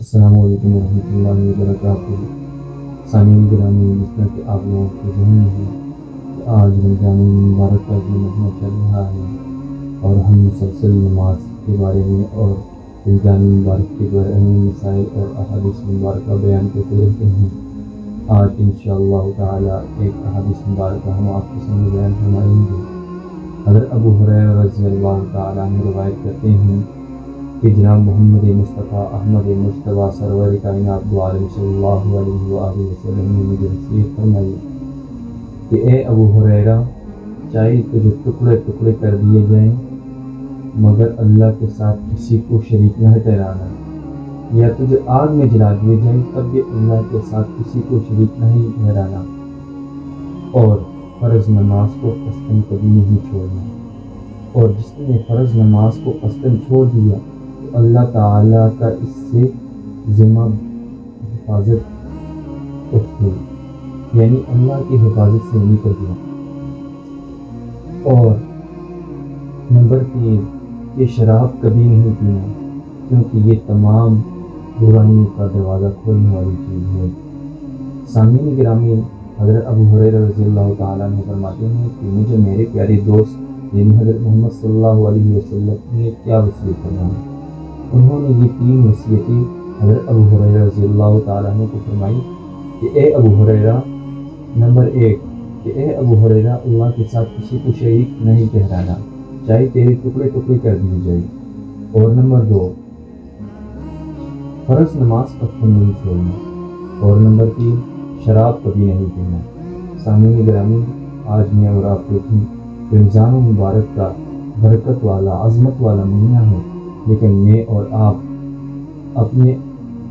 السلام علیکم ورحمۃ اللہ وبرکاتہ۔ سامعین گرامی، جس طرح کہ آپ لوگوں کے ذہن میں ہے کہ آج رمضان المبارک کا جو مہینہ چل رہا ہے اور ہم مسلسل نماز کے بارے میں اور رمضان المبارک کے بارے میں مسائل اور احادیث مبارکہ بیان کرتے رہتے ہیں۔ آج انشاءاللہ تعالی ایک احادیث مبارکہ ہم آپ کے سامنے بیان فرمائیں گے۔ حضرت ابو ہریرہ رضی اللہ تعالیٰ عنہ روایت کرتے ہیں کہ جناب محمد مصطفیٰ احمد مجتبیٰ سرور کائنات دو عالم صلی اللہ علیہ وآلہ وسلم نے مجھے نصیحت فرمائی کہ اے ابو ہریرہ، چاہے تجھے ٹکڑے ٹکڑے کر دیے جائیں مگر اللہ کے ساتھ کسی کو شریک نہ ٹھہرانا، یا تجھے آگ میں جلا دیے جائیں تب بھی اللہ کے ساتھ کسی کو شریک نہیں ٹھہرانا، اور فرض نماز کو قصداً کبھی نہیں چھوڑنا، اور جس نے فرض نماز کو قصداً چھوڑ دیا تو اللہ تعالیٰ کا اس سے ذمہ حفاظت اٹھ گئی، یعنی اللہ کی حفاظت سے نکل گیا۔ اور نمبر 3 کہ شراب کبھی نہیں پینا، کیونکہ یہ تمام برائیوں کا دروازہ کھولنے والی چیز ہے۔ سامعین گرامی، حضرت ابو ہریرہ رضی اللہ تعالیٰ عنہ فرماتے ہیں کہ مجھے میرے پیارے دوست یعنی حضرت محمد صلی اللہ علیہ وسلم نے کیا وصیت فرمائی۔ انہوں نے یہ 3 وصیتیں حضرت ابو ہریرہ رضی اللہ تعالیٰ عنہ کو فرمائی کہ اے ابو ہریرہ، نمبر 1 کہ اے ابو ہریرہ، اللہ کے ساتھ کسی کو شریک نہیں ٹھہرانا، چاہے تیرے ٹکڑے ٹکڑے کر دیے جائے، اور نمبر 2 فرض نماز قصداً نہیں چھوڑنا، اور نمبر 3 شراب کبھی نہیں پینا۔ سامعین گرامی، آج میں اور آپ دیکھیں رمضان المبارک کا برکت والا عظمت والا مہینہ ہے، لیکن میں اور آپ اپنے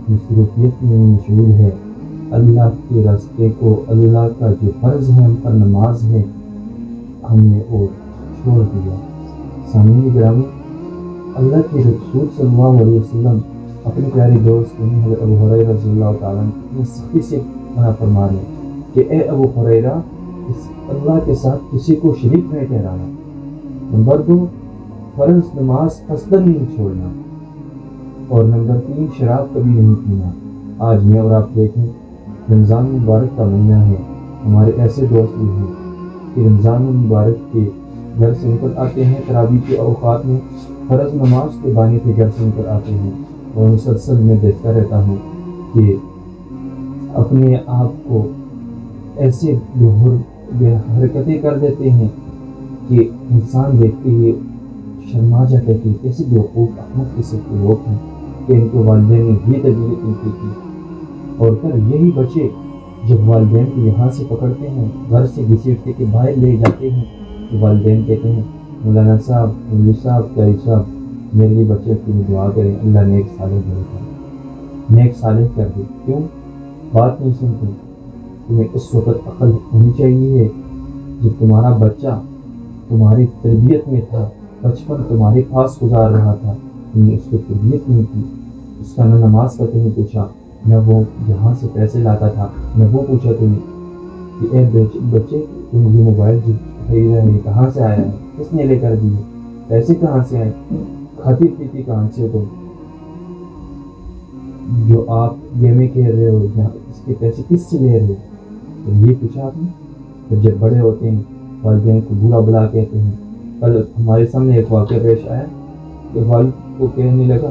مصروفیت میں مشغول ہے۔ اللہ کے راستے کو، اللہ کا جو فرض ہے ہم پر نماز ہے، ہم نے اور چھوڑ دیا۔ سامعین گرامی، اللہ کے رسول صلی اللہ علیہ وسلم اپنے پیارے دوست حضرت ابو ہریرہ رضی اللہ تعالیٰ عنہ سختی سے منع فرما رہے ہیں کہ اے ابو ہریرہ، اللہ کے ساتھ کسی کو شریک نہیں ٹھہرانا، نمبر 2 فرض نماز قصداً نہیں چھوڑنا، اور نمبر 3 شراب کبھی نہیں پینا۔ آج میں اور آپ دیکھیں رمضان مبارک کا مہینہ ہے، ہمارے ایسے دوست بھی ہیں کہ رمضان مبارک کے گھر سے نکل آتے ہیں، تراویح کے اوقات میں فرض نماز کے بہانے سے گھر سے نکل آتے ہیں، اور مسلسل میں دیکھتا رہتا ہوں کہ اپنے آپ کو ایسے بے حرکتیں کر دیتے ہیں کہ انسان دیکھتے ہی شرما جاتا ہے کہ کیسے بیوقوف احمد قسم کے لوگ ہیں کہ ان کو والدین نے یہ تربیت نہیں کی۔ اور پھر یہی بچے جب والدین کو یہاں سے پکڑتے ہیں، گھر سے گھسیٹتے کے باہر لے جاتے ہیں، تو والدین کہتے ہیں مولانا صاحب، مولوی صاحب، قاری صاحب، میرے لیے بچے کے لیے دعا کریں، اللہ نیک صالح بنے، نیک صالح کر دے۔ کیوں بات نہیں سنتے؟ تمہیں اس وقت عقل ہونی چاہیے جب تمہارا بچہ تمہاری تربیت میں تھا، بچپن تمہارے پاس گزار رہا تھا، تم نے اس کو تربیت نہیں کی، اس کا نہ نماز کا تمہیں پوچھا، نہ وہ جہاں سے پیسے لاتا تھا نہ وہ پوچھا تمہیں کہ اے بچے، تم یہ موبائل جو خریدا ہے کہاں سے آیا ہے، کس نے لے کر دیے، پیسے کہاں سے آئے، کھاتی پیتی کہاں سے ہو تم، جو آپ گیمیں کھیل رہے ہو یا اس کے پیسے کس سے لے رہے ہو، تو یہ پوچھا آپ نے۔ پھر جب بڑے ہوتے ہیں والدین کو برا بلا کہتے ہیں۔ کل ہمارے سامنے ایک واقعہ پیش آیا کہ والد کو کہنے لگا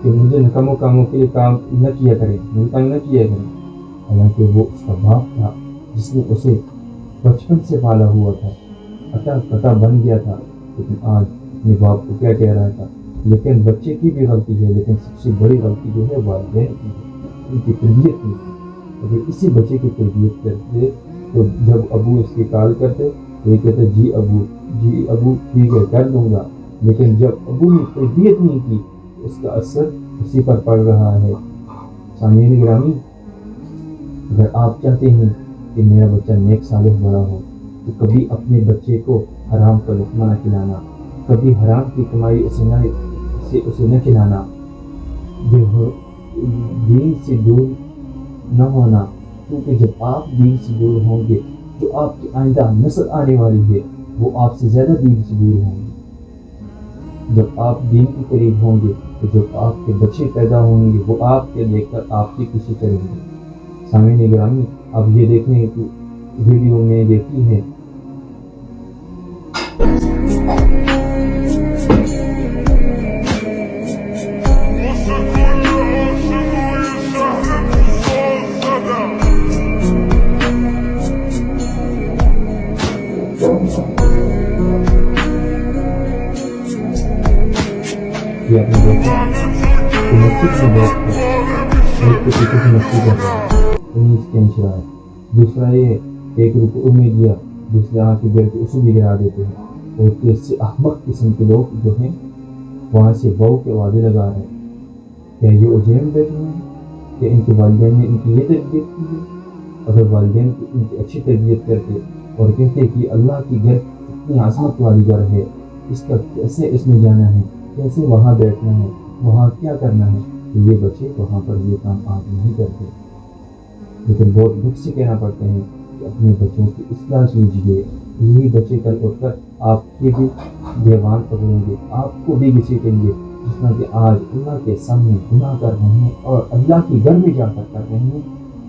کہ مجھے نکموں کاموں کے لیے کام نہ کیا کریں، مجھے تنگ نہ کیا کریں، حالانکہ وہ اس کا باپ تھا جس نے اسے بچپن سے پالا ہوا تھا، اٹا کٹا بن گیا تھا، لیکن آج اپنے باپ کو کیا کہہ رہا تھا۔ لیکن بچے کی بھی غلطی ہے، لیکن سب سے بڑی غلطی جو ہے والدین کی ہے، ان کی تربیت نہیں کی۔ اگر اسی بچے کی تربیت کرتے تو جب ابو اس کی کال کرتے تو یہ کہتے جی ابو ٹھیک ہے کر دوں گا، لیکن جب ابو نے تربیت نہیں کی تو اس کا اثر اسی پر پڑ رہا ہے۔ سامعین گرامی، اگر آپ چاہتے ہیں کہ میرا بچہ نیک صالح بڑا ہو تو کبھی اپنے بچے کو حرام کا لقمہ نہ کھلانا، کبھی حرام کی کمائی اسے نہ کھلانا، دین سے دور نہ ہونا، کیونکہ جب آپ دین سے دور ہوں گے جو آپ کی آئندہ نسل آنے والی ہے وہ آپ سے زیادہ دین سے دور ہوں گے۔ جب آپ دین کے قریب ہوں گے تو کہ جب آپ کے بچے پیدا ہوں گے وہ آپ کے دیکھ کر آپ کی خوشی کریں گے۔ سامعین گرامی، اب یہ دیکھیں کہ ویڈیو میں دیکھی ہے یہ اپنے دیکھا کہ مسجد میں بیٹھ کر ایک کے پیچھے سے مستی کر رہا ہے، انہیں اس کے انشرات۔ دوسرا یہ ایک رکوع میں گیا، دوسرے آنکھ کی گر کے اسے بھی گرا دیتے ہیں، اور اس سے احمق قسم کے لوگ جو ہیں وہاں سے بہو کے وعدے لگا رہے ہیں۔ کیا یہ اجین بیٹھے ہیں کہ ان کے والدین نے ان کی یہ تربیت کی ہے؟ اگر والدین کی ان کی اچھی تربیت کرتے اور کہتے کہ اللہ کی گھر اتنی عظمت والی گھر ہے، اس کا کیسے اس میں جانا ہے، کیسے وہاں بیٹھنا ہے، وہاں کیا کرنا ہے، تو یہ بچے وہاں پر یہ کام آپ نہیں کرتے۔ لیکن بہت دکھ سے کہنا پڑتے ہیں کہ اپنے بچوں کی اصلاح کیجیے، یہی بچے کل اٹھ کر آپ کے بھی دیوان پکڑیں گے، آپ کو بھی گھسیٹیں گے، جس طرح کہ آج اللہ کے سامنے گناہ کر رہے ہیں اور اللہ کی گھر میں جا کر رہے ہیں۔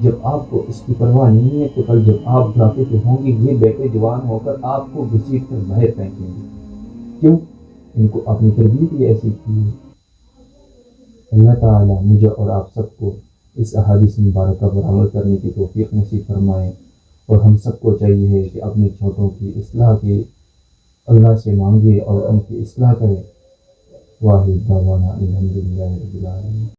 جب آپ کو اس کی پرواہ نہیں ہے تو کل جب آپ بڑھاپے پہ ہوں گے یہ بیٹے جوان ہو کر آپ کو گھسیٹ کر باہر پھینکیں گے۔ کیوں؟ ان کو اپنی تربیت ہی ایسی کی ہے۔ اللہ تعالیٰ مجھے اور آپ سب کو اس احادیث مبارکہ پر عمل کرنے کی توفیق نصیب فرمائے، اور ہم سب کو چاہیے ہے کہ اپنے چھوٹوں کی اصلاح کے اللہ سے مانگے اور ان کی اصلاح کرے۔ واحد دعوانا الحمدللہ رب العالمین۔